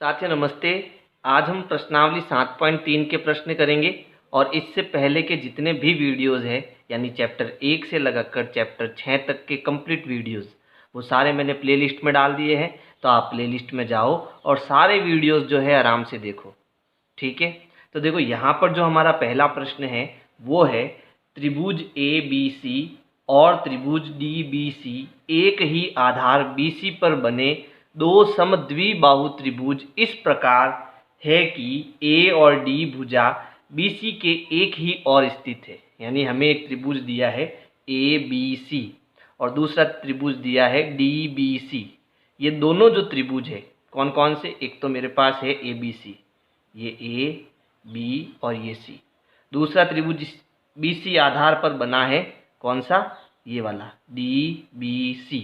साथियों नमस्ते। आज हम प्रश्नावली 7.3 के प्रश्न करेंगे और इससे पहले के जितने भी वीडियोस हैं यानी चैप्टर 1 से लगाकर चैप्टर 6 तक के कंप्लीट वीडियोस वो सारे मैंने प्लेलिस्ट में डाल दिए हैं। तो आप प्लेलिस्ट में जाओ और सारे वीडियोस जो है आराम से देखो। ठीक है, तो देखो यहाँ पर जो हमारा पहला प्रश्न है वो है त्रिभुज ए बी सी और त्रिभुज डी बी सी एक ही आधार BC पर बने दो समद्विबाहु त्रिभुज इस प्रकार है कि A और D भुजा BC के एक ही ओर स्थित है। यानी हमें एक त्रिभुज दिया है ABC और दूसरा त्रिभुज दिया है DBC। ये दोनों जो त्रिभुज है कौन कौन से, एक तो मेरे पास है ABC, ये A B और ये C। दूसरा त्रिभुज BC आधार पर बना है कौन सा, ये वाला DBC।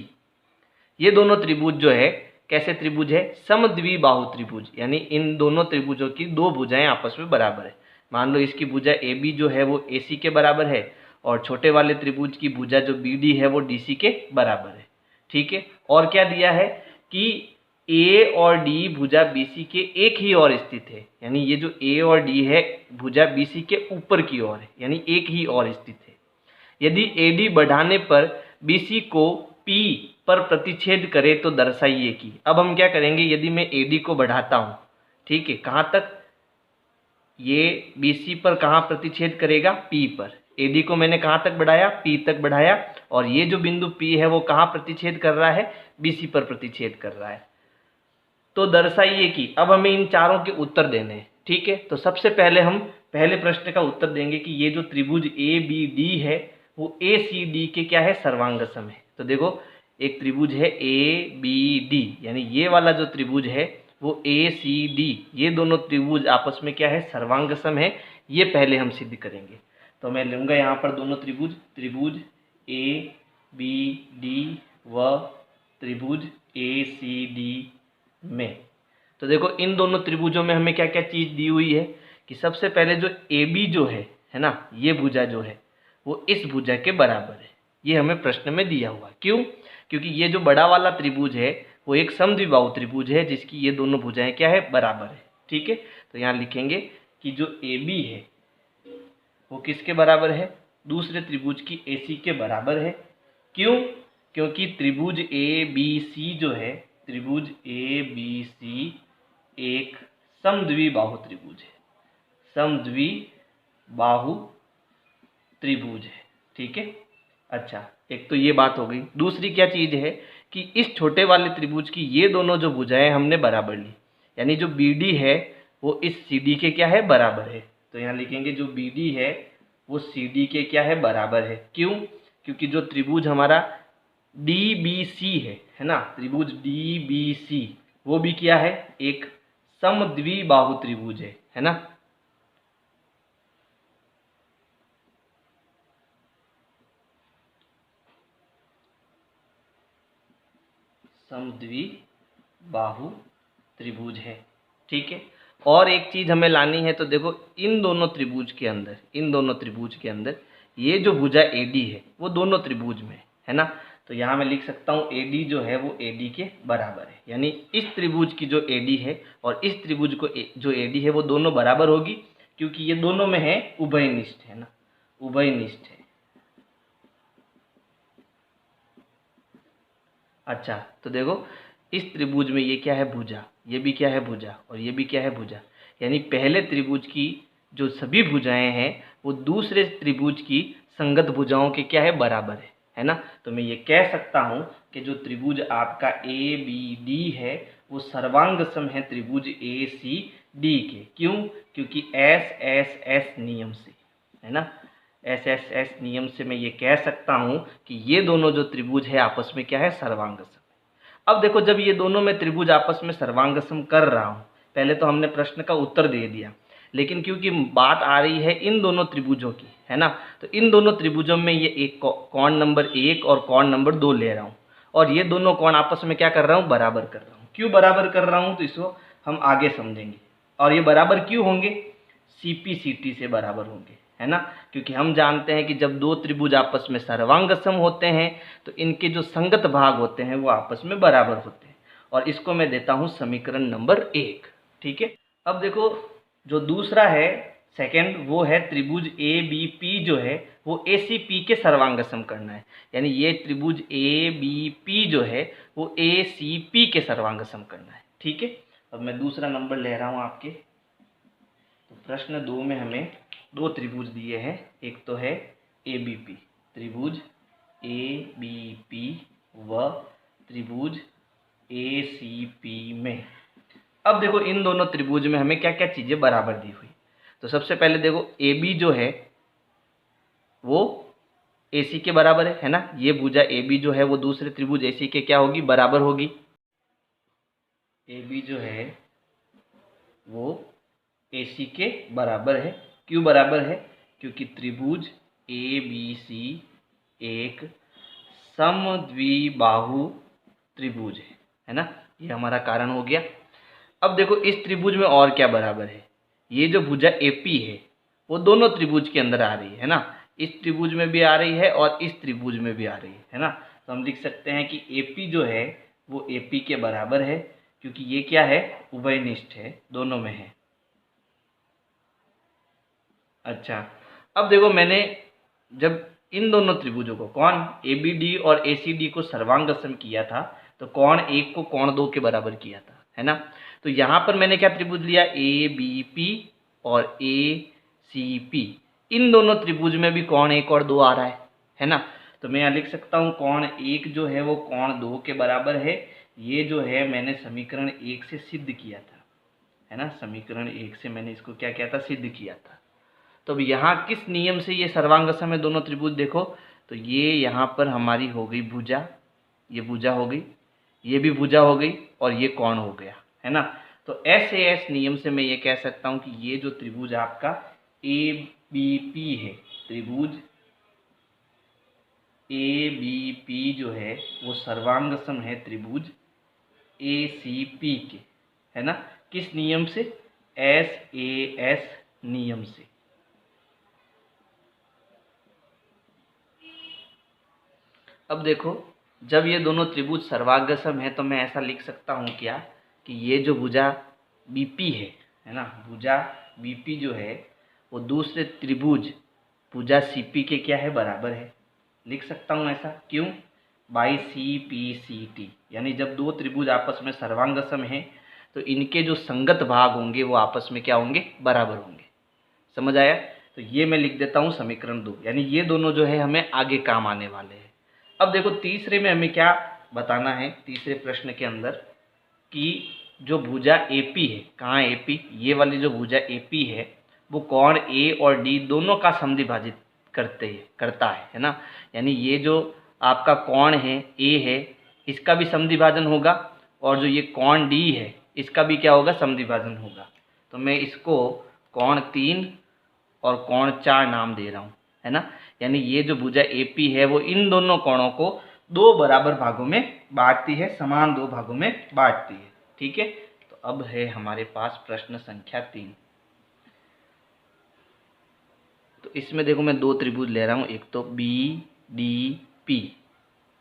ये दोनों त्रिभुज जो है कैसे त्रिभुज है, समद्विबाहु त्रिभुज। यानी इन दोनों त्रिभुजों की दो भुजाएं आपस में बराबर है। मान लो इसकी भुजा AB जो है वो AC के बराबर है और छोटे वाले त्रिभुज की भुजा जो BD है वो DC के बराबर है। ठीक है, और क्या दिया है कि A और D भुजा BC के एक ही ओर स्थित है। यानी ये जो A और D है भुजा BC के ऊपर की ओर है, यानी एक ही ओर स्थित है। यदि AD बढ़ाने पर BC को P पर प्रतिच्छेद करे तो दर्शाइए कि। अब हम क्या करेंगे, यदि मैं AD को बढ़ाता हूँ, ठीक है, कहाँ तक, ये BC पर कहाँ प्रतिच्छेद करेगा, P पर। AD को मैंने कहाँ तक बढ़ाया, P तक बढ़ाया, और ये जो बिंदु P है वो कहाँ प्रतिच्छेद कर रहा है, BC पर प्रतिच्छेद कर रहा है। तो दर्शाइए कि। अब हमें इन चारों के उत्तर देने हैं। ठीक है, तो सबसे पहले हम पहले प्रश्न का उत्तर देंगे कि ये जो त्रिभुज ABD है वो ACD के क्या है, सर्वांगसम है। तो देखो एक त्रिभुज है ABD, यानी ये वाला जो त्रिभुज है वो ACD, ये दोनों त्रिभुज आपस में क्या है, सर्वांगसम है। ये पहले हम सिद्ध करेंगे। तो मैं लूँगा यहाँ पर दोनों त्रिभुज, त्रिभुज ABD व त्रिभुज ACD में। तो देखो इन दोनों त्रिभुजों में हमें क्या क्या चीज़ दी हुई है कि सबसे पहले जो AB जो है ना, ये भुजा जो है वो इस भुजा के बराबर है। ये हमें प्रश्न में दिया हुआ। क्यों? क्योंकि ये जो बड़ा वाला त्रिभुज है वो एक समद्विबाहु त्रिभुज है जिसकी ये दोनों भुजाएं क्या है, बराबर है। ठीक है, तो यहाँ लिखेंगे कि जो AB है वो किसके बराबर है, दूसरे त्रिभुज की AC के बराबर है। क्यों? क्योंकि त्रिभुज ABC जो है, त्रिभुज ABC एक समद्विबाहु त्रिभुज है, समद्विबाहु त्रिभुज है। ठीक है, अच्छा, एक तो ये बात हो गई। दूसरी क्या चीज़ है कि इस छोटे वाले त्रिभुज की ये दोनों जो भुजाएं हमने बराबर ली, यानी जो BD है वो इस CD के क्या है, बराबर है। तो यहाँ लिखेंगे जो BD है वो CD के क्या है, बराबर है। क्यों? क्योंकि जो त्रिभुज हमारा DBC है ना, त्रिभुज DBC वो भी क्या है, एक समद्विबाहु त्रिभुज है ना। समद्विबाहु त्रिभुज है। ठीक है, और एक चीज हमें लानी है। तो देखो इन दोनों त्रिभुज के अंदर, इन दोनों त्रिभुज के अंदर ये जो भुजा AD है वो दोनों त्रिभुज में है ना। तो यहाँ मैं लिख सकता हूँ AD जो है वो AD के बराबर है। यानी इस त्रिभुज की जो AD है और इस त्रिभुज को जो AD है वो दोनों बराबर होगी, क्योंकि ये दोनों में है उभयनिष्ठ है ना, उभयनिष्ठ है। अच्छा, तो देखो इस त्रिभुज में ये क्या है, भुजा, ये भी क्या है, भुजा, और ये भी क्या है, भुजा। यानी पहले त्रिभुज की जो सभी भुजाएं हैं वो दूसरे त्रिभुज की संगत भुजाओं के क्या है, बराबर है ना। तो मैं ये कह सकता हूँ कि जो त्रिभुज आपका ABD है वो सर्वांगसम है त्रिभुज ACD के। क्यों? क्योंकि SSS नियम से है ना, SSS नियम से मैं ये कह सकता हूँ कि ये दोनों जो त्रिभुज है आपस में क्या है, सर्वांगसम। अब देखो जब ये दोनों में त्रिभुज आपस में सर्वांगसम कर रहा हूँ, पहले तो हमने प्रश्न का उत्तर दे दिया, लेकिन क्योंकि बात आ रही है इन दोनों त्रिभुजों की है ना, तो इन दोनों त्रिभुजों में ये एक कोण नंबर 1 और कोण नंबर 2 ले रहा हूँ, और ये दोनों कोण आपस में क्या कर रहा हूँ, बराबर कर रहा हूँ। क्यों बराबर कर रहा हूँ, तो इसको हम आगे समझेंगे। और ये बराबर क्यों होंगे, CP/CT से बराबर होंगे है ना, क्योंकि हम जानते हैं कि जब दो त्रिभुज आपस में सर्वांगसम होते हैं तो इनके जो संगत भाग होते हैं वो आपस में बराबर होते हैं। और इसको मैं देता हूँ समीकरण नंबर 1। ठीक है, अब देखो जो दूसरा है सेकंड, वो है त्रिभुज ए बी पी जो है वो ए सी पी के सर्वांग सम करना है। यानी ये त्रिभुज ए बी पी जो है वो ए सी पी के सर्वांग सम करना है। ठीक है, अब मैं दूसरा नंबर ले रहा हूँ आपके। तो प्रश्न 2 में हमें दो त्रिभुज दिए हैं, एक तो है ए बी पी, त्रिभुज ए बी पी व त्रिभुज ए सी पी में। अब देखो इन दोनों त्रिभुज में हमें क्या क्या चीजें बराबर दी हुई। तो सबसे पहले देखो ए बी जो है वो ए सी के बराबर है ना। ये भुजा ए बी जो है वो दूसरे त्रिभुज ए सी के क्या होगी, बराबर होगी। ए बी जो है वो ए सी के बराबर है। क्यों बराबर है? क्योंकि त्रिभुज ए बी सी एक समद्विबाहु त्रिभुज है ना। ये हमारा कारण हो गया। अब देखो इस त्रिभुज में और क्या बराबर है, ये जो भुजा एपी है वो दोनों त्रिभुज के अंदर आ रही है ना। इस त्रिभुज में भी आ रही है और इस त्रिभुज में भी आ रही है ना। तो हम लिख सकते हैं कि एपी जो है वो एपी के बराबर है, क्योंकि ये क्या है, उभयनिष्ठ है, दोनों में है। अच्छा, अब देखो मैंने जब इन दोनों त्रिभुजों को कौन ए बी डी और ए सी डी को सर्वांग सम किया था तो कोण 1 को कोण 2 के बराबर किया था, है ना। तो यहाँ पर मैंने क्या त्रिभुज लिया, ए बी पी और ए सी पी। इन दोनों त्रिभुज में भी कोण 1 और 2 आ रहा है ना। तो मैं यहाँ लिख सकता हूँ कोण 1 जो है वो कोण 2 के बराबर है। ये जो है मैंने समीकरण 1 से सिद्ध किया था, है ना। समीकरण 1 से मैंने इसको क्या किया था, सिद्ध किया था। तो अब यहाँ किस नियम से ये सर्वांग सम है दोनों त्रिभुज, देखो तो ये यहाँ पर हमारी हो गई भुजा, ये भुजा हो गई, ये भी भुजा हो गई और ये कोण हो गया, है ना। तो ऐसे एस नियम से मैं ये कह सकता हूँ कि ये जो त्रिभुज आपका ए बी पी है, त्रिभुज ए बी पी जो है वो सर्वांग सम है त्रिभुज ए सी पी के, है ना। किस नियम से, एस ए एस नियम से। अब देखो जब ये दोनों त्रिभुज सर्वांग सम है तो मैं ऐसा लिख सकता हूँ क्या कि ये जो भुजा बीपी है ना, भुजा बीपी जो है वो दूसरे त्रिभुज भुजा सीपी के क्या है, बराबर है। लिख सकता हूँ ऐसा, क्यों, by C P C T. यानी जब दो त्रिभुज आपस में सर्वांग सम है तो इनके जो संगत भाग होंगे वो आपस में क्या होंगे, बराबर होंगे। समझ आया? तो ये मैं लिख देता हूँ समीकरण 2। यानी ये दोनों जो है हमें आगे काम आने वाले हैं। अब देखो तीसरे में हमें क्या बताना है, तीसरे प्रश्न के अंदर, कि जो भुजा एपी है, कहाँ एपी, ये वाली जो भुजा एपी है वो कोण ए और डी दोनों का समद्विभाजित करता है ना। यानी ये जो आपका कोण है ए है इसका भी समद्विभाजन होगा और जो ये कोण डी है इसका भी क्या होगा, समद्विभाजन होगा। तो मैं इसको कोण 3 और कोण 4 नाम दे रहा हूँ, है ना। यानी ये जो भुजा एपी है वो इन दोनों कोणों को दो बराबर भागों में बांटती है, समान दो भागों में बांटती है। ठीक है, तो अब है हमारे पास प्रश्न संख्या 3। तो इसमें देखो मैं दो त्रिभुज ले रहा हूँ, एक तो बी डी पी,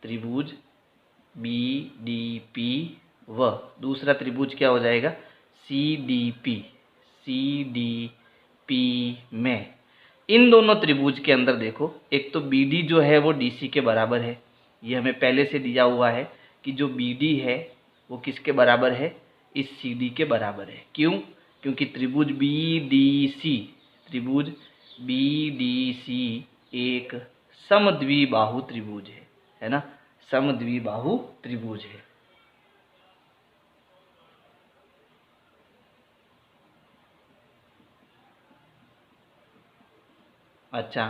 त्रिभुज बी डी पी व दूसरा त्रिभुज क्या हो जाएगा, C D P. C D P में इन दोनों त्रिभुज के अंदर देखो एक तो बी डी जो है वो डी सी के बराबर है। ये हमें पहले से दिया हुआ है कि जो बी डी है वो किसके बराबर है, इस सी डी के बराबर है। क्यों? क्योंकि त्रिभुज बी डी सी, त्रिभुज बी डी सी एक समद्विबाहु त्रिभुज है ना, समद्विबाहु त्रिभुज है। अच्छा,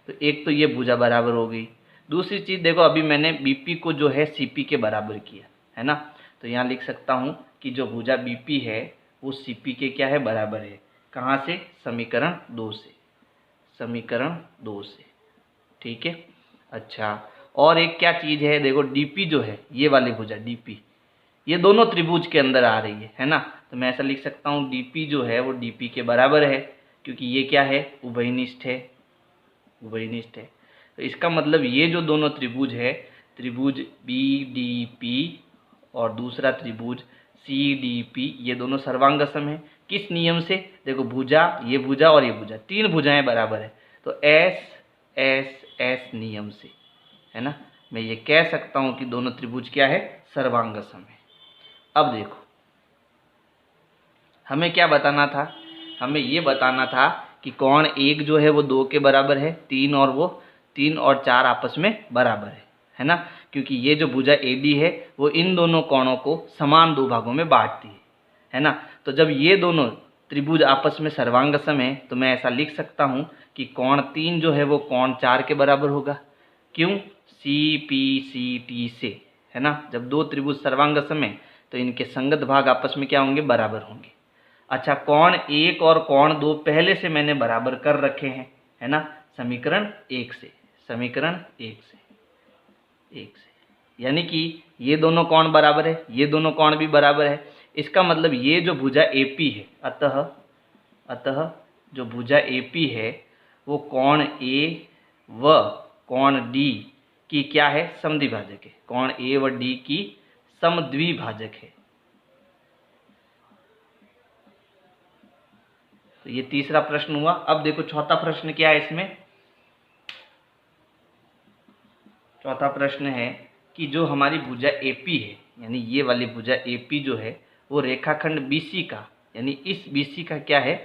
तो एक तो ये भुजा बराबर हो गई। दूसरी चीज़ देखो अभी मैंने बीपी को जो है सीपी के बराबर किया, है ना। तो यहाँ लिख सकता हूँ कि जो भुजा बीपी है वो सीपी के क्या है, बराबर है। कहाँ से, समीकरण 2 से, समीकरण 2 से। ठीक है, अच्छा और एक क्या चीज़ है, देखो डीपी जो है ये वाली भुजा डीपी ये दोनों त्रिभुज के अंदर आ रही है ना। तो मैं ऐसा लिख सकता हूँ डीपी जो है वो डीपी के बराबर है, क्योंकि ये क्या है, उभयनिष्ठ है, उभयनिष्ठ है। तो इसका मतलब ये जो दोनों त्रिभुज है, त्रिभुज बी डी पी और दूसरा त्रिभुज CDP, ये दोनों सर्वांगसम है। किस नियम से? देखो भुजा, ये भुजा और ये भुजा, तीन भुजाएं बराबर है, तो S नियम से, है ना, मैं ये कह सकता हूं कि दोनों त्रिभुज क्या है? सर्वांगसम है। अब देखो हमें क्या बताना था? हमें ये बताना था कि कोण 1 जो है वो 2 के बराबर है, 3 और 4 आपस में बराबर है ना, क्योंकि ये जो भुजा AD है वो इन दोनों कोणों को समान दो भागों में बांटती है ना। तो जब ये दोनों त्रिभुज आपस में सर्वांगसम है तो मैं ऐसा लिख सकता हूँ कि कोण 3 जो है वो कोण 4 के बराबर होगा। क्यों? CPCT से, है ना। जब दो त्रिभुज सर्वांगसम है तो इनके संगत भाग आपस में क्या होंगे? बराबर होंगे। अच्छा, कोण 1 और कोण 2 पहले से मैंने बराबर कर रखे हैं, है ना, समीकरण 1 से, यानी कि ये दोनों कोण बराबर है, ये दोनों कोण भी बराबर है। इसका मतलब ये जो भुजा AP है, अतः जो भुजा AP है वो कोण A व कोण D की क्या है? समद्विभाजक है। कोण A व D की समद्विभाजक है। तो ये तीसरा प्रश्न हुआ। अब देखो चौथा प्रश्न क्या है इसमें? चौथा प्रश्न है कि जो हमारी भुजा AP है, यानी ये वाली भुजा AP जो है वो रेखाखंड BC का, यानी इस BC का क्या है?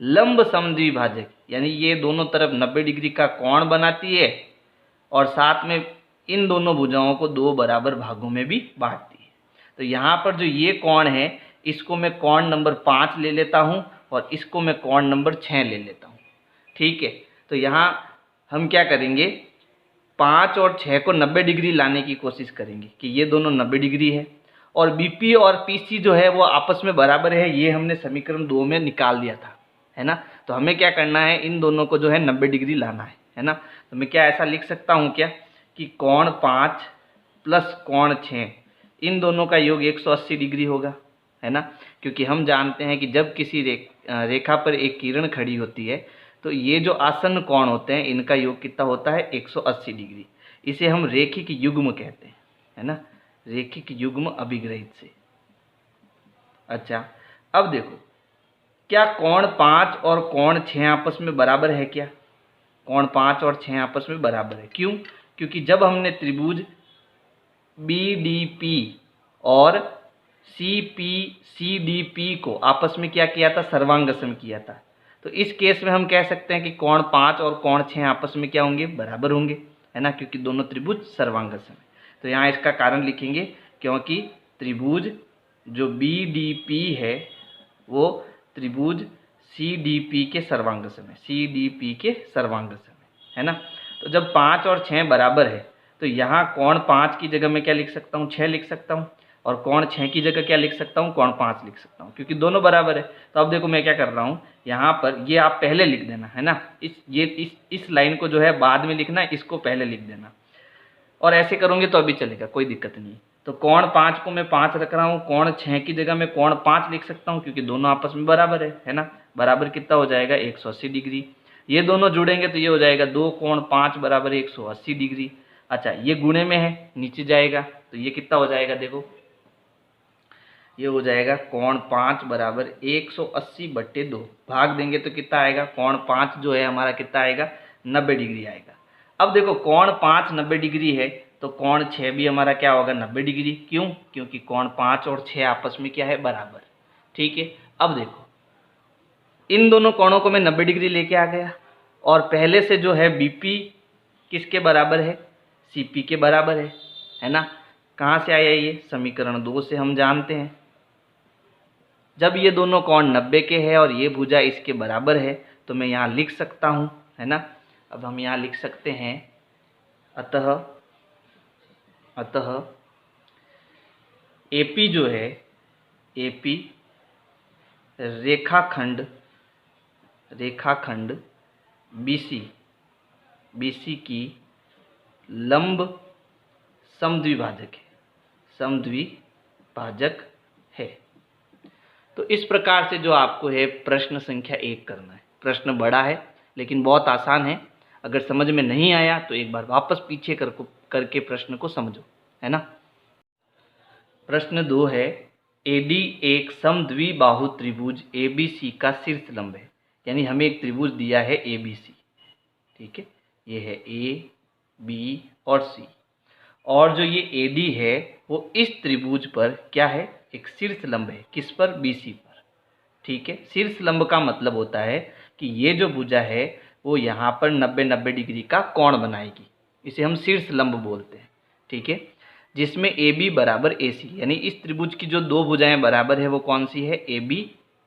लंब समद्विभाजक, यानी ये दोनों तरफ 90 डिग्री का कोण बनाती है और साथ में इन दोनों भुजाओं को दो बराबर भागों में भी बांटती है। तो यहाँ पर जो ये कोण है इसको मैं कोण नंबर 5 ले लेता हूँ और इसको मैं कोण नंबर 6 ले लेता हूँ। ठीक है, तो यहाँ हम क्या करेंगे? 5 और 6 को 90 डिग्री लाने की कोशिश करेंगे कि ये दोनों 90 डिग्री है, और BP और PC जो है वो आपस में बराबर है। ये हमने समीकरण 2 में निकाल दिया था, है ना। तो हमें क्या करना है? इन दोनों को जो है 90 डिग्री लाना है ना। तो मैं क्या ऐसा लिख सकता हूँ क्या कि कोण 5 प्लस कोण 6 इन दोनों का योग 180 डिग्री होगा, है ना। क्योंकि हम जानते हैं कि जब किसी रेखा पर एक किरण खड़ी होती है तो ये जो आसन्न कोण होते हैं इनका योग कितना होता है? 180 डिग्री। इसे हम रेखिक युग्म कहते हैं, है ना, रेखिक युग्म अभिग्रहित से। अच्छा, अब देखो क्या कोण 5 और कोण 6 आपस में बराबर है क्या? कोण 5 और 6 आपस में बराबर है। क्यों? क्योंकि जब हमने त्रिभुज BDP और CPCDP को आपस में क्या किया था? सर्वांगसम किया था। तो इस केस में हम कह सकते हैं कि कोण 5 और कोण 6 आपस में क्या होंगे? बराबर होंगे, है ना, क्योंकि दोनों त्रिभुज सर्वांगसम है। तो यहाँ इसका कारण लिखेंगे क्योंकि त्रिभुज जो BDP है वो त्रिभुज CDP के सर्वांगसम है, CDP के सर्वांगसम है ना। तो जब 5 और 6 बराबर है तो यहाँ कोण 5 की जगह मैं क्या लिख सकता हूँ? 6 लिख सकता हूँ, और कोण 6 की जगह क्या लिख सकता हूँ? कोण 5 लिख सकता हूँ, क्योंकि दोनों बराबर है। तो अब देखो मैं क्या कर रहा हूँ, यहाँ पर ये आप पहले लिख देना, है ना। इस लाइन को जो है बाद में लिखना, इसको पहले लिख देना, और ऐसे करोगे तो अभी चलेगा, कोई दिक्कत नहीं। तो कोण 5 को मैं 5 रख रहा हूँ, कोण 6 की जगह मैं कोण 5 लिख सकता हूँ, क्योंकि दोनों आपस में बराबर है ना। बराबर कितना हो जाएगा? 180 डिग्री। ये दोनों जुड़ेंगे तो ये हो जाएगा 2 कोण 5 बराबर 180 डिग्री। अच्छा, ये गुणे में है, नीचे जाएगा तो ये कितना हो जाएगा? देखो ये हो जाएगा कोण 5 बराबर 180/2, भाग देंगे तो कितना आएगा? कोण 5 जो है हमारा कितना आएगा? 90 डिग्री आएगा। अब देखो कोण 5 90 डिग्री है तो कोण 6 भी हमारा क्या होगा? 90 डिग्री। क्यों? क्योंकि कोण 5 और 6 आपस में क्या है? बराबर। ठीक है, अब देखो इन दोनों कोणों को मैं 90 डिग्री लेके आ गया, और पहले से जो है BP किसके बराबर है? CP के बराबर है ना। कहाँ से आया ये? समीकरण 2 से हम जानते हैं। जब ये दोनों कोण 90 के हैं और ये भुजा इसके बराबर है तो मैं यहाँ लिख सकता हूँ, है ना। अब हम यहाँ लिख सकते हैं अतः AP जो है, AP रेखाखंड BC की लंब समद्विभाजक है। तो इस प्रकार से जो आपको है प्रश्न संख्या 1 करना है। प्रश्न बड़ा है लेकिन बहुत आसान है। अगर समझ में नहीं आया तो एक बार वापस पीछे करके प्रश्न को समझो, है ना। प्रश्न 2 है, AD एक समद्विबाहु त्रिभुज ABC का शीर्ष लंब है। यानी हमें एक त्रिभुज दिया है ABC, ठीक है, ये है A, B और C, और जो ये AD है वो इस त्रिभुज पर क्या है, एक शीर्ष लंब है। किस पर? BC पर, ठीक है। शीर्ष लंब का मतलब होता है कि ये जो भुजा है वो यहाँ पर 90-90 डिग्री का कोण बनाएगी, इसे हम शीर्ष लंब बोलते हैं, ठीक है। जिसमें AB बराबर AC, यानी इस त्रिभुज की जो दो भुजाएं बराबर है वो कौन सी है? AB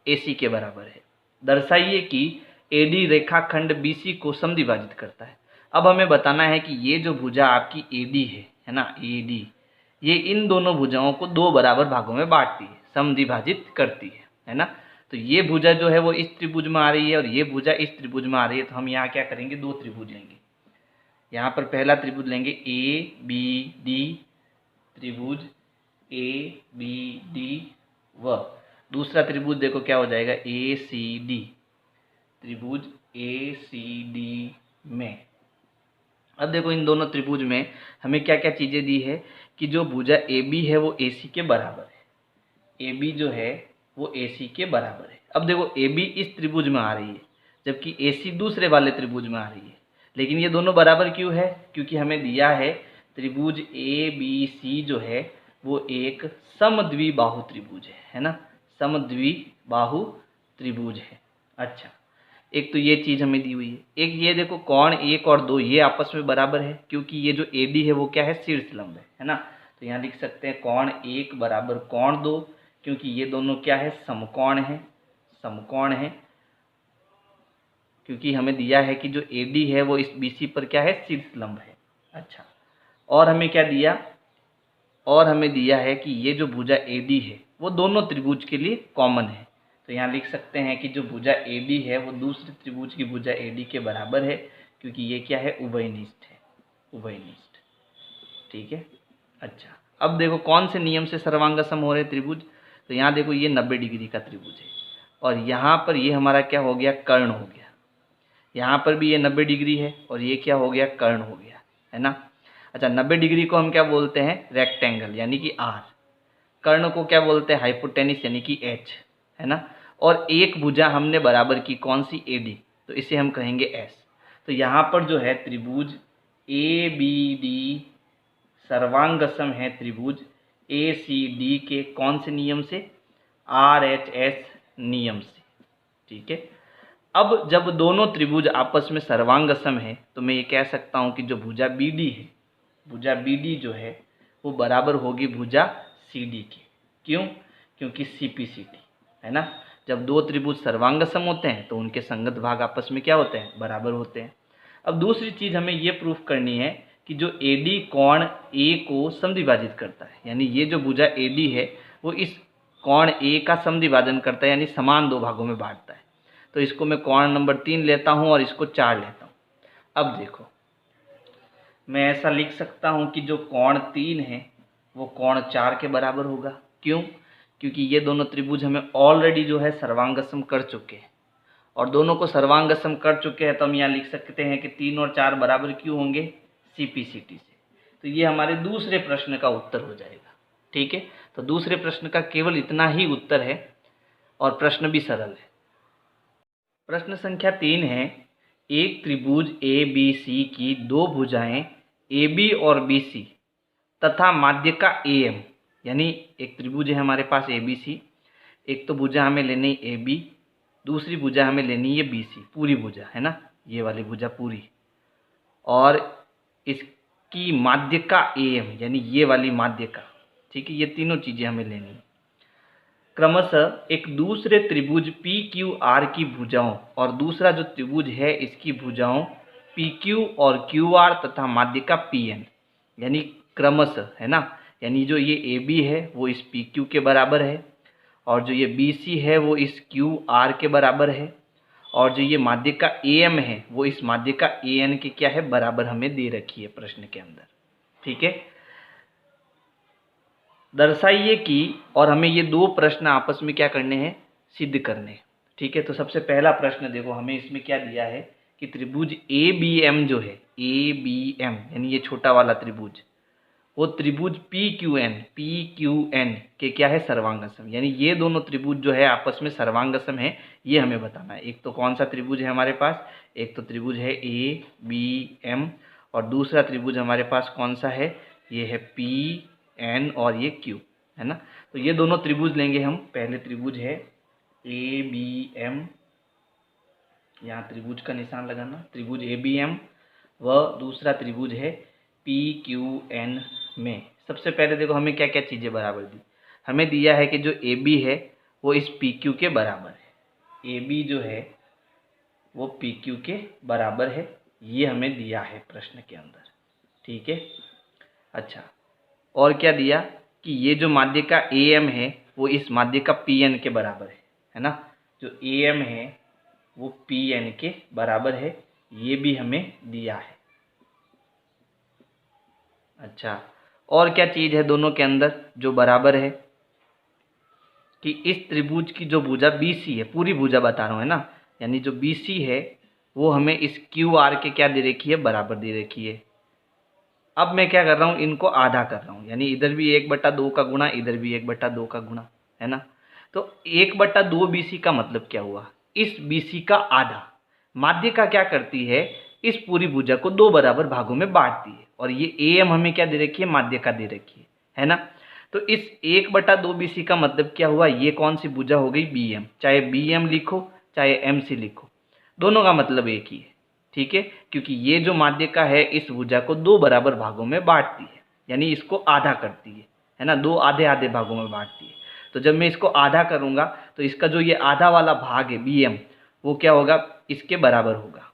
AC के बराबर है। दर्शाइए कि AD रेखाखंड BC को समद्विभाजित करता है। अब हमें बताना है कि ये जो भुजा आपकी AD है ना, AD, ये इन दोनों भुजाओं को दो बराबर भागों में बांटती है, समद्विभाजित करती है ना। तो ये भुजा जो है वो इस त्रिभुज में आ रही है और ये भुजा इस त्रिभुज में आ रही है। तो हम यहाँ क्या करेंगे, दो त्रिभुज लेंगे। यहाँ पर पहला त्रिभुज लेंगे ABD त्रिभुज ABD, व दूसरा त्रिभुज देखो क्या हो जाएगा, ACD त्रिभुज ACD में। अब देखो इन दोनों त्रिभुज में हमें क्या क्या चीज़ें दी है कि जो भुजा AB है वो AC के बराबर है, AB जो है वो AC के बराबर है। अब देखो AB इस त्रिभुज में आ रही है जबकि AC दूसरे वाले त्रिभुज में आ रही है, लेकिन ये दोनों बराबर क्यों है? क्योंकि हमें दिया है त्रिभुज ABC जो है वो एक समद्विबाहु त्रिभुज है ना, समद्विबाहु त्रिभुज है। अच्छा, एक तो ये चीज़ हमें दी हुई है। एक ये देखो कोण 1 और 2 ये आपस में बराबर है, क्योंकि ये जो AD है वो क्या है, शीर्ष लंब है ना। तो यहाँ लिख सकते हैं कोण 1 बराबर कोण 2, क्योंकि ये दोनों क्या है, समकोण है, समकोण है। क्योंकि हमें दिया है कि जो AD है वो इस BC पर क्या है, शीर्ष लंब है। अच्छा, और हमें क्या दिया, और हमें दिया है कि ये जो भुजा AD है वो दोनों त्रिभुज के लिए कॉमन है। तो यहाँ लिख सकते हैं कि जो भुजा AD है वो दूसरे त्रिभुज की भुजा AD के बराबर है, क्योंकि ये क्या है, उभयनिष्ठ है, उभयनिष्ठ, ठीक है। अच्छा, अब देखो कौन से नियम से सर्वांगसम हो रहे त्रिभुज। तो यहाँ देखो ये 90 डिग्री का त्रिभुज है और यहाँ पर ये हमारा क्या हो गया, कर्ण हो गया। यहाँ पर भी ये 90 डिग्री है और ये क्या हो गया, कर्ण हो गया, है ना। अच्छा, 90 डिग्री को हम क्या बोलते हैं, रेक्टेंगल यानी कि R। कर्ण को क्या बोलते हैं, हाइपोटेनिस यानी कि H, है ना। और एक भुजा हमने बराबर की कौन सी, AD, तो इसे हम कहेंगे S। तो यहाँ पर जो है त्रिभुज ABD सर्वांगसम है त्रिभुज ACD के कौन से नियम से, RHS नियम से, ठीक है। अब जब दोनों त्रिभुज आपस में सर्वांगसम है तो मैं ये कह सकता हूँ कि जो भुजा BD है, भुजा BD जो है वो बराबर होगी भुजा CD के। क्यों? क्योंकि CPCT, है ना। जब दो त्रिभुज सर्वांगसम होते हैं तो उनके संगत भाग आपस में क्या होते हैं, बराबर होते हैं। अब दूसरी चीज़ हमें ये प्रूफ करनी है कि जो AD कोण A को समद्विभाजित करता है, यानी ये जो भुजा AD है वो इस कोण A का समद्विभाजन करता है, यानी समान दो भागों में बांटता है। तो इसको मैं कोण नंबर 3 लेता हूँ और इसको 4 लेता हूँ। अब देखो मैं ऐसा लिख सकता हूँ कि जो कोण 3 है वो कोण 4 के बराबर होगा। क्यों? क्योंकि ये दोनों त्रिभुज हमें ऑलरेडी जो है सर्वांगसम कर चुके हैं, और दोनों को सर्वांगसम कर चुके हैं तो हम यहाँ लिख सकते हैं कि 3 और 4 बराबर क्यों होंगे, CPCT से। तो ये हमारे दूसरे प्रश्न का उत्तर हो जाएगा, ठीक है। तो दूसरे प्रश्न का केवल इतना ही उत्तर है और प्रश्न भी सरल है। प्रश्न संख्या 3 है, एक त्रिभुज ABC की दो भुजाएं AB और BC तथा माध्य का AM, यानी एक त्रिभुज है हमारे पास ABC, एक तो भुजा हमें लेनी AB, दूसरी भुजा हमें लेनी है BC, पूरी भुजा है ना, ये वाली भुजा पूरी, और इसकी माध्य का AM यानी ये वाली माध्य का, ठीक है। ये तीनों चीज़ें हमें लेनी है। क्रमशः एक दूसरे त्रिभुज PQR की भुजाओं और दूसरा जो त्रिभुज है इसकी भुजाओं PQ और QR तथा माध्य का PN, यानी क्रमशः, है ना। यानी जो ये AB है वो इस PQ के बराबर है, और जो ये BC है वो इस QR के बराबर है, और जो ये माध्य का AM है वो इस माध्य का AN के क्या है, बराबर हमें दे रखी है प्रश्न के अंदर, ठीक है। दर्शाइए कि, और हमें ये दो प्रश्न आपस में क्या करने हैं, सिद्ध करने हैं, ठीक है। तो सबसे पहला प्रश्न देखो हमें इसमें क्या दिया है कि त्रिभुज ABM जो है, ABM यानी ये छोटा वाला त्रिभुज, वो त्रिभुज पी क्यू एन के क्या है, सर्वांगसम। यानी ये दोनों त्रिभुज जो है आपस में सर्वांगसम है, ये हमें बताना है। एक तो कौन सा त्रिभुज है हमारे पास, एक तो त्रिभुज है ए बी एम, और दूसरा त्रिभुज हमारे पास कौन सा है, ये है पी एन और ये क्यू, है ना। तो ये दोनों त्रिभुज लेंगे हम। पहले त्रिभुज है ए बी एम, यहाँ त्रिभुज का निशान लगाना, त्रिभुज ए बी एम, व दूसरा त्रिभुज है पी क्यू एन में। सबसे पहले देखो हमें क्या क्या चीज़ें बराबर दी। हमें दिया है कि जो ए बी है वो इस पी क्यू के बराबर है, ए बी जो है वो पी क्यू के बराबर है, ये हमें दिया है प्रश्न के अंदर, ठीक है। अच्छा, और क्या दिया कि ये जो माध्य का ए एम है वो इस माध्य का पी एन के बराबर है ना। जो ए एम है वो पी एन के बराबर है, ये भी हमें दिया है। अच्छा, और क्या चीज़ है दोनों के अंदर जो बराबर है, कि इस त्रिभुज की जो भुजा बी सी है, पूरी भुजा बता रहा हूँ, है ना, यानी जो बी सी है वो हमें इस क्यू आर के क्या दे रखी है, बराबर दे रखी है। अब मैं क्या कर रहा हूँ, इनको आधा कर रहा हूँ, यानी इधर भी 1/2 का गुणा, इधर भी 1/2 का गुणा, है ना। तो 1/2 BC का मतलब क्या हुआ, इस BC का आधा। माध्य का क्या करती है, इस पूरी भुजा को 2 बराबर भागों में बांटती है, और ये AM हमें क्या दे रखी है, माध्य का दे रखी है ना। तो इस 1/2 BC का मतलब क्या हुआ, ये कौन सी भुजा हो गई, BM। चाहे BM लिखो चाहे MC लिखो, दोनों का मतलब एक ही है, ठीक है। क्योंकि ये जो माध्य का है इस भुजा को 2 बराबर भागों में बांटती है, यानी इसको आधा करती है ना, 2 आधे आधे भागों में बांटती है। तो जब मैं इसको आधा करूंगा तो इसका जो ये आधा वाला भाग है BM, वो क्या होगा, इसके बराबर होगा।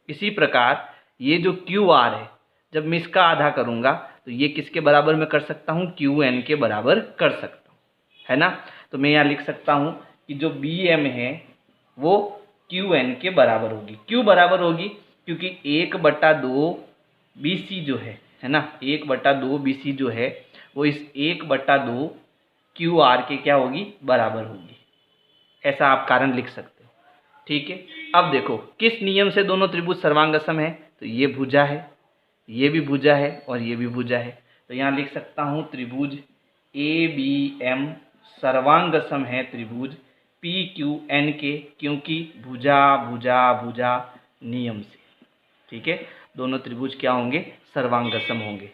इसी प्रकार ये जो QR है, जब मैं इसका आधा करूंगा तो ये किसके बराबर में कर सकता हूँ, QN के बराबर कर सकता हूँ, है ना। तो मैं यहाँ लिख सकता हूँ कि जो BM है वो QN के बराबर होगी। क्यों बराबर होगी, क्योंकि 1/2 BC जो है ना, 1/2 BC जो है वो इस 1/2 QR के क्या होगी, बराबर होगी। ऐसा आप कारण लिख सकते हो, ठीक है। अब देखो किस नियम से दोनों त्रिभुज सर्वांगसम है, तो ये भुजा है, ये भी भुजा है और ये भी भुजा है। तो यहाँ लिख सकता हूँ त्रिभुज ABM सर्वांगसम है त्रिभुज PQN के, क्योंकि भुजा भुजा भुजा नियम से, ठीक है। दोनों त्रिभुज क्या होंगे, सर्वांगसम होंगे।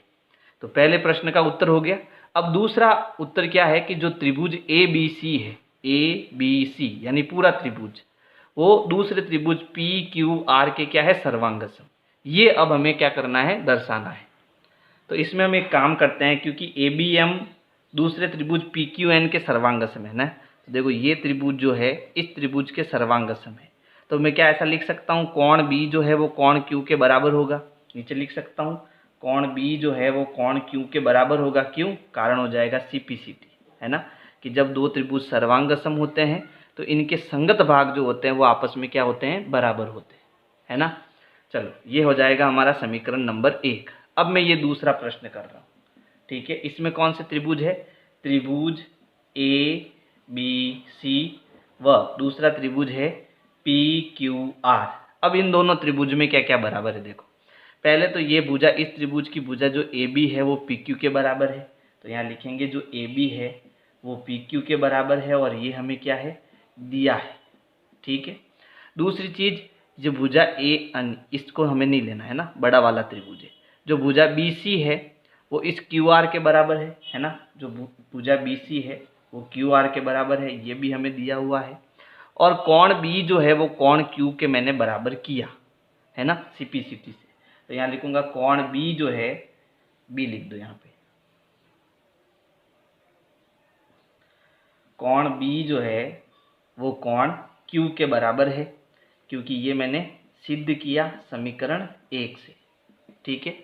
तो पहले प्रश्न का उत्तर हो गया। अब दूसरा उत्तर क्या है कि जो त्रिभुज ABC है, ABC यानी पूरा त्रिभुज, वो दूसरे त्रिभुज PQR के क्या है, सर्वांगसम। ये अब हमें क्या करना है, दर्शाना है। तो इसमें हम एक काम करते हैं, क्योंकि ABM दूसरे त्रिभुज PQN के सर्वांगसम है ना। तो देखो ये त्रिभुज जो है इस त्रिभुज के सर्वांगसम है, तो मैं क्या ऐसा लिख सकता हूँ, कोण B जो है वो कोण Q के बराबर होगा। नीचे लिख सकता हूँ कोण B जो है वो कोण Q के बराबर होगा। क्यों, कारण हो जाएगा CPCT, है ना, कि जब दो त्रिभुज सर्वांगसम होते हैं तो इनके संगत भाग जो होते हैं वो आपस में क्या होते हैं, बराबर होते हैं, है ना। चलो ये हो जाएगा हमारा समीकरण नंबर 1। अब मैं ये दूसरा प्रश्न कर रहा हूँ, ठीक है। इसमें कौन से त्रिभुज है, त्रिभुज ABC व दूसरा त्रिभुज है PQR। अब इन दोनों त्रिभुज में क्या क्या बराबर है, देखो पहले तो ये भुजा, इस त्रिभुज की भुजा जो AB है वो PQ के बराबर है। तो यहाँ लिखेंगे जो AB है वो PQ के बराबर है, और ये हमें क्या है, दिया है, ठीक है। दूसरी चीज, जो भुजा AN, इसको हमें नहीं लेना है ना, बड़ा वाला त्रिभुज है। जो भुजा BC है वो इस QR के बराबर है ना। जो भुजा BC है वो QR के बराबर है, ये भी हमें दिया हुआ है। और कोण B जो है वो कोण Q के मैंने बराबर किया है ना, CPCT से। तो यहाँ लिखूंगा कोण B जो है, B लिख दो यहाँ पे, कोण B जो है वो कोण Q के बराबर है, क्योंकि ये मैंने सिद्ध किया समीकरण 1 से, ठीक है।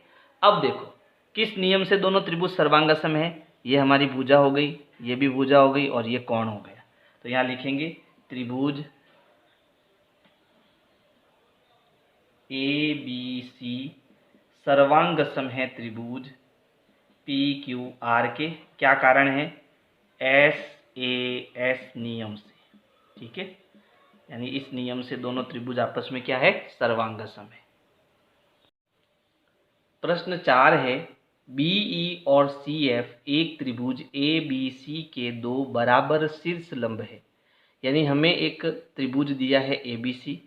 अब देखो किस नियम से दोनों त्रिभुज सर्वांगसम है, ये हमारी भुजा हो गई, ये भी भुजा हो गई, और ये कोण हो गया। तो यहाँ लिखेंगे त्रिभुज ABC सर्वांगसम है त्रिभुज PQR के, क्या कारण है, SAS नियम से, ठीक है। यानी इस नियम से दोनों त्रिभुज आपस में क्या है, सर्वांगसम है। प्रश्न 4 है BE और CF एक त्रिभुज ABC के दो बराबर शीर्ष लंब है। यानी हमें एक त्रिभुज दिया है ABC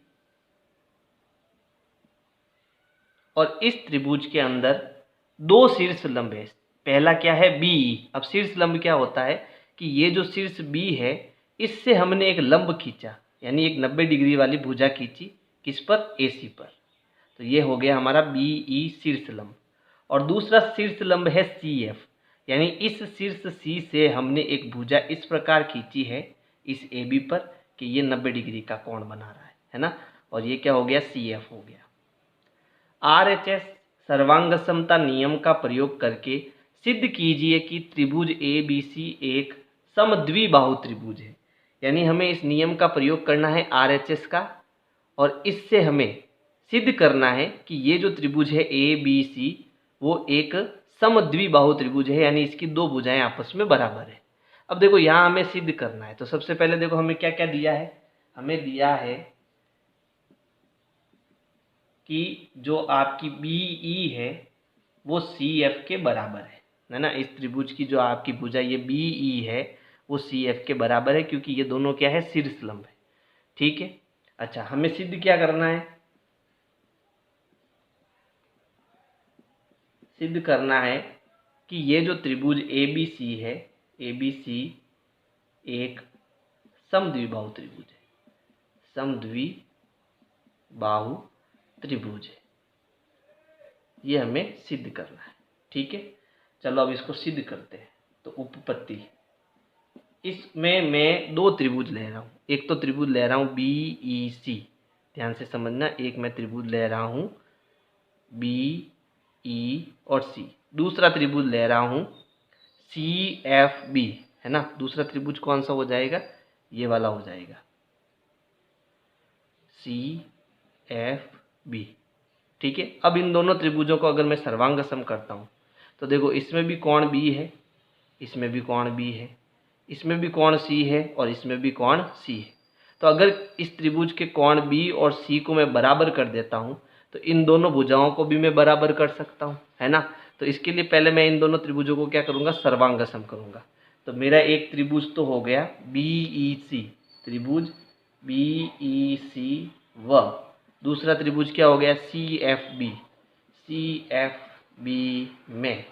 और इस त्रिभुज के अंदर दो शीर्ष लंब है। पहला क्या है BE। अब शीर्ष लंब क्या होता है कि ये जो शीर्ष B है इससे हमने एक लंब खींचा, यानी एक 90 डिग्री वाली भुजा खींची। किस पर? AC पर। तो ये हो गया हमारा BE शीर्ष लंब। और दूसरा शीर्ष लंब है CF, यानी इस शीर्ष C से हमने एक भुजा इस प्रकार खींची है इस AB पर कि ये 90 डिग्री का कोण बना रहा है ना। और ये क्या हो गया? CF हो गया। RHS सर्वांग समता नियम का प्रयोग करके सिद्ध कीजिए कि त्रिभुज ABC एक समद्विबाहु त्रिभुज है। यानी हमें इस नियम का प्रयोग करना है RHS का, और इससे हमें सिद्ध करना है कि ये जो त्रिभुज है ABC वो एक समद्विबाहु त्रिभुज है, यानी इसकी दो भुजाएं आपस में बराबर है। अब देखो यहाँ हमें सिद्ध करना है, तो सबसे पहले देखो हमें क्या क्या दिया है। हमें दिया है कि जो आपकी BE है वो CF के बराबर है ना। इस त्रिभुज की जो आपकी भुजा ये BE है वो CF के बराबर है, क्योंकि ये दोनों क्या है? शीर्ष लंब है। ठीक है। अच्छा, हमें सिद्ध क्या करना है? सिद्ध करना है कि ये जो त्रिभुज ABC है, ABC एक समद्विबाहु त्रिभुज है। समद्विबाहु त्रिभुज है, ये हमें सिद्ध करना है। ठीक है, चलो अब इसको सिद्ध करते हैं। तो उपपत्ति, इसमें मैं दो त्रिभुज ले रहा हूँ। एक तो त्रिभुज ले रहा हूँ BEC, ध्यान से समझना। एक मैं त्रिभुज ले रहा हूँ BE और C। दूसरा त्रिभुज ले रहा हूँ CFB, है ना। दूसरा त्रिभुज कौन सा हो जाएगा? ये वाला हो जाएगा CFB। ठीक है। अब इन दोनों त्रिभुजों को अगर मैं सर्वांग सम करता हूँ तो देखो इसमें भी कोण B है, इसमें भी कोण B है, इसमें भी कोण C है और इसमें भी कोण C है। तो अगर इस त्रिभुज के कोण B और C को मैं बराबर कर देता हूँ तो इन दोनों भुजाओं को भी मैं बराबर कर सकता हूँ, है ना। तो इसके लिए पहले मैं इन दोनों त्रिभुजों को क्या करूँगा? सर्वांग सम करूँगा। तो मेरा एक त्रिभुज तो हो गया BEC, त्रिभुज BEC व दूसरा त्रिभुज क्या हो गया? CFB, CFB में।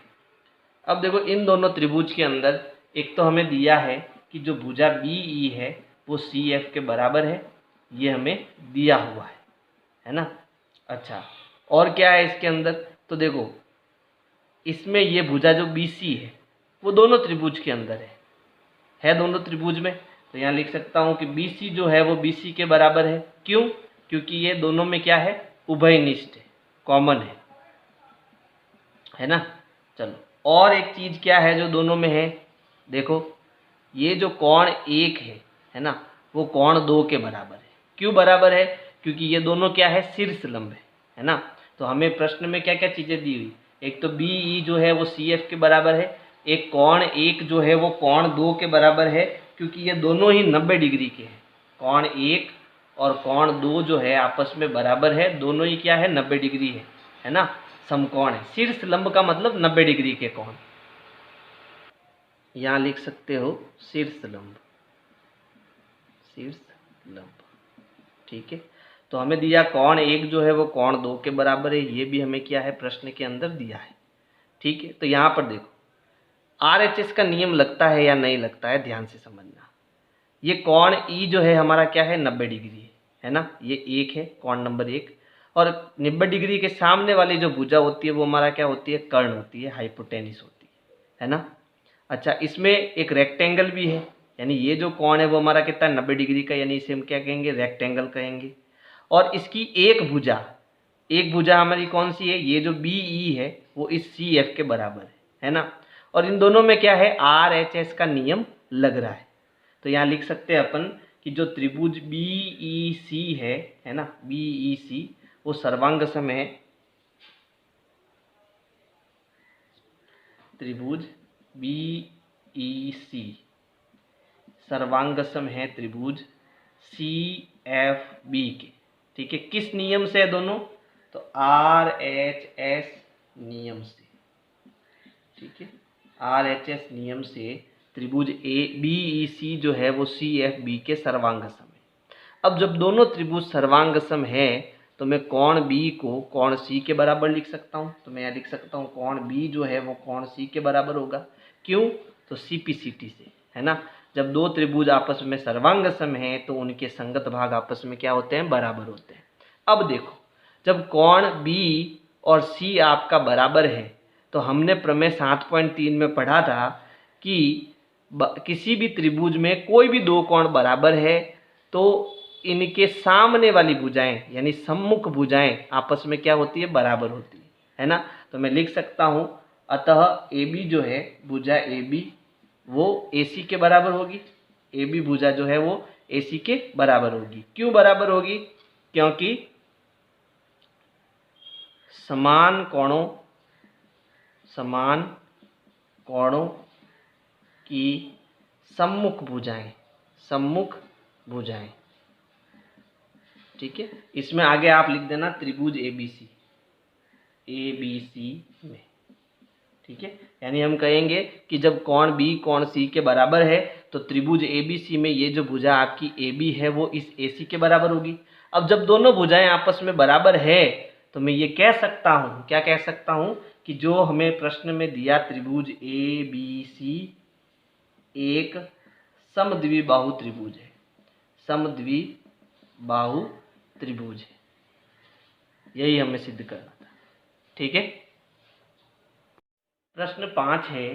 अब देखो इन दोनों त्रिभुज के अंदर एक तो हमें दिया है कि जो भुजा BE है वो CF के बराबर है, ये हमें दिया हुआ है ना। अच्छा, और क्या है इसके अंदर? तो देखो इसमें ये भुजा जो BC है वो दोनों त्रिभुज के अंदर है दोनों त्रिभुज में। तो यहाँ लिख सकता हूँ कि BC जो है वो BC के बराबर है। क्यों? क्योंकि ये दोनों में क्या है? उभयनिष्ठ है, कॉमन है ना। चलो, और एक चीज क्या है जो दोनों में है? देखो ये जो कोण 1 है ना, वो कोण 2 के बराबर है। क्यों बराबर है? क्योंकि ये दोनों क्या है? शीर्ष लंब है ना। तो हमें प्रश्न में क्या क्या चीजें दी हुई? एक तो BE जो है वो CF के बराबर है, एक कोण 1 जो है वो कोण 2 के बराबर है, क्योंकि ये दोनों ही 90 डिग्री के हैं। कोण 1 और कोण 2 जो है आपस में बराबर है, दोनों ही क्या है? 90 डिग्री है ना, समकोण है। शीर्ष लंब का मतलब 90 डिग्री के कोण। यहाँ लिख सकते हो शीर्ष लंब, शीर्ष लंब। ठीक है। तो हमें दिया कोण 1 जो है वो कोण 2 के बराबर है, ये भी हमें क्या है? प्रश्न के अंदर दिया है। ठीक है। तो यहाँ पर देखो RHS का नियम लगता है या नहीं लगता है, ध्यान से समझना। ये कोण E जो है हमारा क्या है? 90 डिग्री है ना। ये 1 है, कोण नंबर 1। और 90 डिग्री के सामने वाली जो भुजा होती है वो हमारा क्या होती है? कर्ण होती है, हाइपोटेनिस होती है ना। अच्छा, इसमें एक रेक्टेंगल भी है, यानी ये जो कोण है वो हमारा कितना है? 90 डिग्री का, यानी इसे हम क्या कहेंगे? रेक्टेंगल कहेंगे। और इसकी एक भुजा हमारी कौन सी है? ये जो BE है वो इस CF के बराबर है ना। और इन दोनों में क्या है? RHS का नियम लग रहा है। तो यहाँ लिख सकते हैं अपन कि जो त्रिभुज BEC है ना, BEC वो सर्वांग सम है। त्रिभुज BEC सर्वांग सम है त्रिभुज CFB के। ठीक है। किस नियम से है दोनों? तो RHS नियम से। ठीक है। RHS नियम से त्रिभुज BEC जो है वो CFB के सर्वांगसम है। अब जब दोनों त्रिभुज सर्वांगसम है तो मैं कोण B को कोण C के बराबर लिख सकता हूँ। तो मैं यहाँ लिख सकता हूँ कोण B जो है वो कोण C के बराबर होगा। क्यों? तो CPCT से, है ना। जब दो त्रिभुज आपस में सर्वांगसम हैं तो उनके संगत भाग आपस में क्या होते हैं? बराबर होते हैं। अब देखो, जब कोण B और C आपका बराबर है तो हमने प्रमेय 7.3 में पढ़ा था कि किसी भी त्रिभुज में कोई भी दो कोण बराबर है तो इनके सामने वाली भुजाएं यानी सम्मुख भुजाएं आपस में क्या होती है? बराबर होती है ना। तो मैं लिख सकता हूं अतः AB जो है भुजा AB वो AC के बराबर होगी। AB भुजा जो है वो AC के बराबर होगी। क्यों बराबर होगी? क्योंकि समान कोणों की सम्मुख भुजाएं, ठीक है। इसमें आगे आप लिख देना त्रिभुज ABC में, ठीक है। यानी हम कहेंगे कि जब कोण B कोण C के बराबर है तो त्रिभुज ABC में ये जो भुजा आपकी AB है वो इस AC के बराबर होगी। अब जब दोनों भुजाएं आपस में बराबर है तो मैं ये कह सकता हूँ, क्या कह सकता हूँ कि जो हमें प्रश्न में दिया त्रिभुज ABC एक समद्विबाहु त्रिभुज है, समद्विबाहु त्रिभुज है। यही हमें सिद्ध करना था, ठीक है। प्रश्न 5 है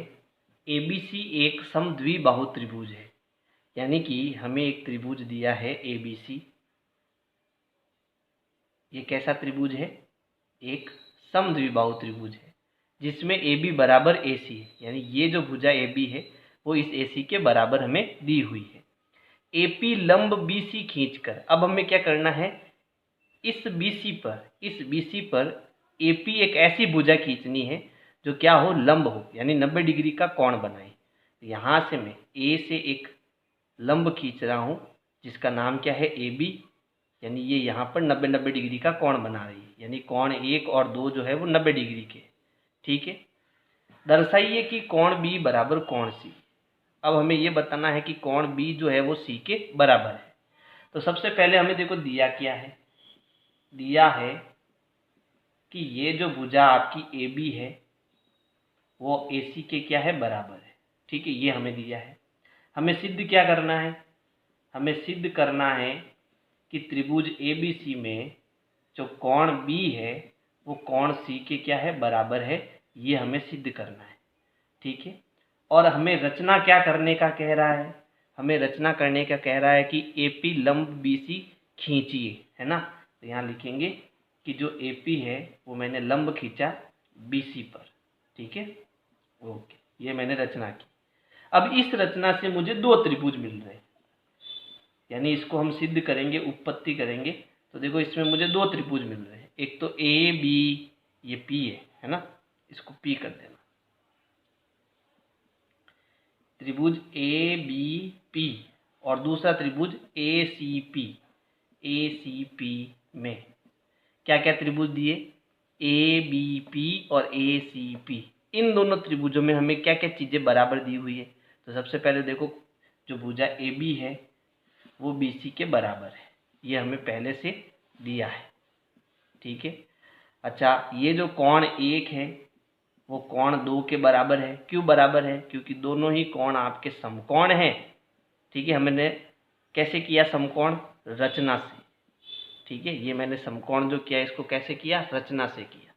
ABC एक समद्विबाहु त्रिभुज है। यानी कि हमें एक त्रिभुज दिया है ABC। ये कैसा त्रिभुज है? एक समद्विबाहु त्रिभुज है जिसमें AB बराबर AC है। यानी ये जो भुजा AB है वो इस AC के बराबर हमें दी हुई है। AP लंब BC खींचकर, अब हमें क्या करना है? इस BC पर AP एक ऐसी भुजा खींचनी है जो क्या हो? लंब हो, यानी 90 डिग्री का कोण बनाए। यहाँ से मैं A से एक लंब खींच रहा हूँ जिसका नाम क्या है? AB। यानी ये यहाँ पर 90 डिग्री का कोण बना रही है। यानी कोण 1 और 2 जो है वो 90 डिग्री के, ठीक है। दर्शाइए कि कोण B बराबर कोण C। अब हमें ये बताना है कि कोण B जो है वो C के बराबर है। तो सबसे पहले हमें देखो दिया क्या है? दिया है कि ये जो भुजा आपकी AB है वो AC के क्या है? बराबर है, ठीक है। ये हमें दिया है। हमें सिद्ध क्या करना है? हमें सिद्ध करना है कि त्रिभुज ABC में जो कोण B है वो कोण C के क्या है? बराबर है। ये हमें सिद्ध करना है, ठीक है। और हमें रचना क्या करने का कह रहा है? हमें रचना करने का कह रहा है कि AP लंब BC खींचिए, है ना। तो यहाँ लिखेंगे कि जो AP है वो मैंने लंब खींचा BC पर, ठीक है। ओके, ये मैंने रचना की। अब इस रचना से मुझे दो त्रिभुज मिल रहे हैं, यानी इसको हम सिद्ध करेंगे, उत्पत्ति करेंगे। तो देखो इसमें मुझे दो त्रिभुज मिल रहे हैं। एक तो AB, ये P है ना, इसको P कर देना। त्रिभुज ABP और दूसरा त्रिभुज ACP में क्या क्या त्रिभुज दिए? ABP और ACP। इन दोनों त्रिभुजों में हमें क्या क्या चीज़ें बराबर दी हुई है? तो सबसे पहले देखो जो भुजा AB है वो BC के बराबर है, ये हमें पहले से दिया है, ठीक है। अच्छा, ये जो कोण 1 है वो कोण 2 के बराबर है। क्यों बराबर है? क्योंकि दोनों ही कोण आपके समकोण हैं, ठीक है। हमने कैसे किया समकोण? रचना से, ठीक है। ये मैंने समकोण जो किया इसको कैसे किया? रचना से किया,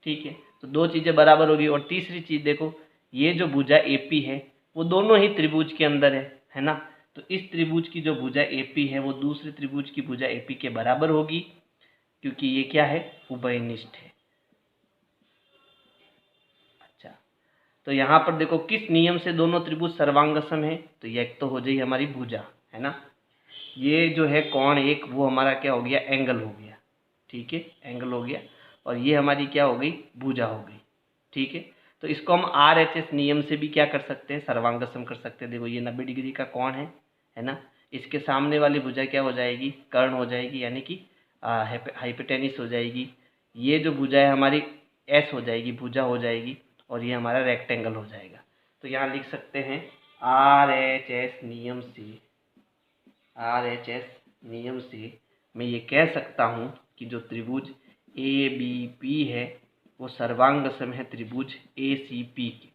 ठीक है। तो दो चीज़ें बराबर होगी। और तीसरी चीज़ देखो, ये जो भुजा AP है वो दोनों ही त्रिभुज के अंदर है ना। तो इस त्रिभुज की जो भुजा AP है वो दूसरे त्रिभुज की भुजा AP के बराबर होगी, क्योंकि ये क्या है? उभयनिष्ठ है। अच्छा, तो यहाँ पर देखो किस नियम से दोनों त्रिभुज सर्वांगसम है? तो ये एक तो हो जाएगी हमारी भुजा, है ना। ये जो है कोण 1 वो हमारा क्या हो गया? एंगल हो गया, ठीक है, एंगल हो गया। और ये हमारी क्या हो गई? भुजा हो गई, ठीक है। तो इसको हम RHS नियम से भी क्या कर सकते हैं? सर्वांगसम कर सकते हैं। देखो ये 90 डिग्री का कोण है ना। इसके सामने वाली भुजा क्या हो जाएगी? कर्ण हो जाएगी, यानी कि हाइपोटेनिस हो जाएगी। ये जो भुजा है हमारी S हो जाएगी, भुजा हो जाएगी। और ये हमारा रेक्टेंगल हो जाएगा। तो यहाँ लिख सकते हैं RHS नियम से मैं ये कह सकता हूँ कि जो त्रिभुज ABP है वो सर्वांग सम है त्रिभुज ACP के।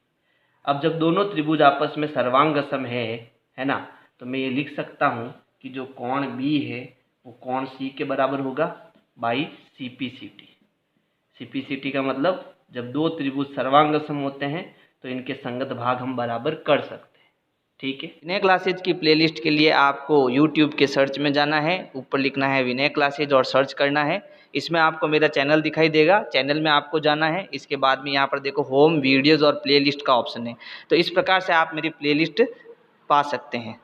अब जब दोनों त्रिभुज आपस में सर्वांग सम है ना, तो मैं ये लिख सकता हूँ कि जो कोण B है वो कोण C के बराबर होगा बाई CPCT का मतलब जब दो त्रिभुज सर्वांग सम होते हैं तो इनके संगत भाग हम बराबर कर सकते हैं। ठीक है, विनय क्लासेज की प्लेलिस्ट के लिए आपको YouTube के सर्च में जाना है, ऊपर लिखना है विनय क्लासेज और सर्च करना है। इसमें आपको मेरा चैनल दिखाई देगा, चैनल में आपको जाना है। इसके बाद में यहाँ पर देखो होम वीडियोज़ और प्लेलिस्ट का ऑप्शन है, तो इस प्रकार से आप मेरी प्लेलिस्ट पा सकते हैं।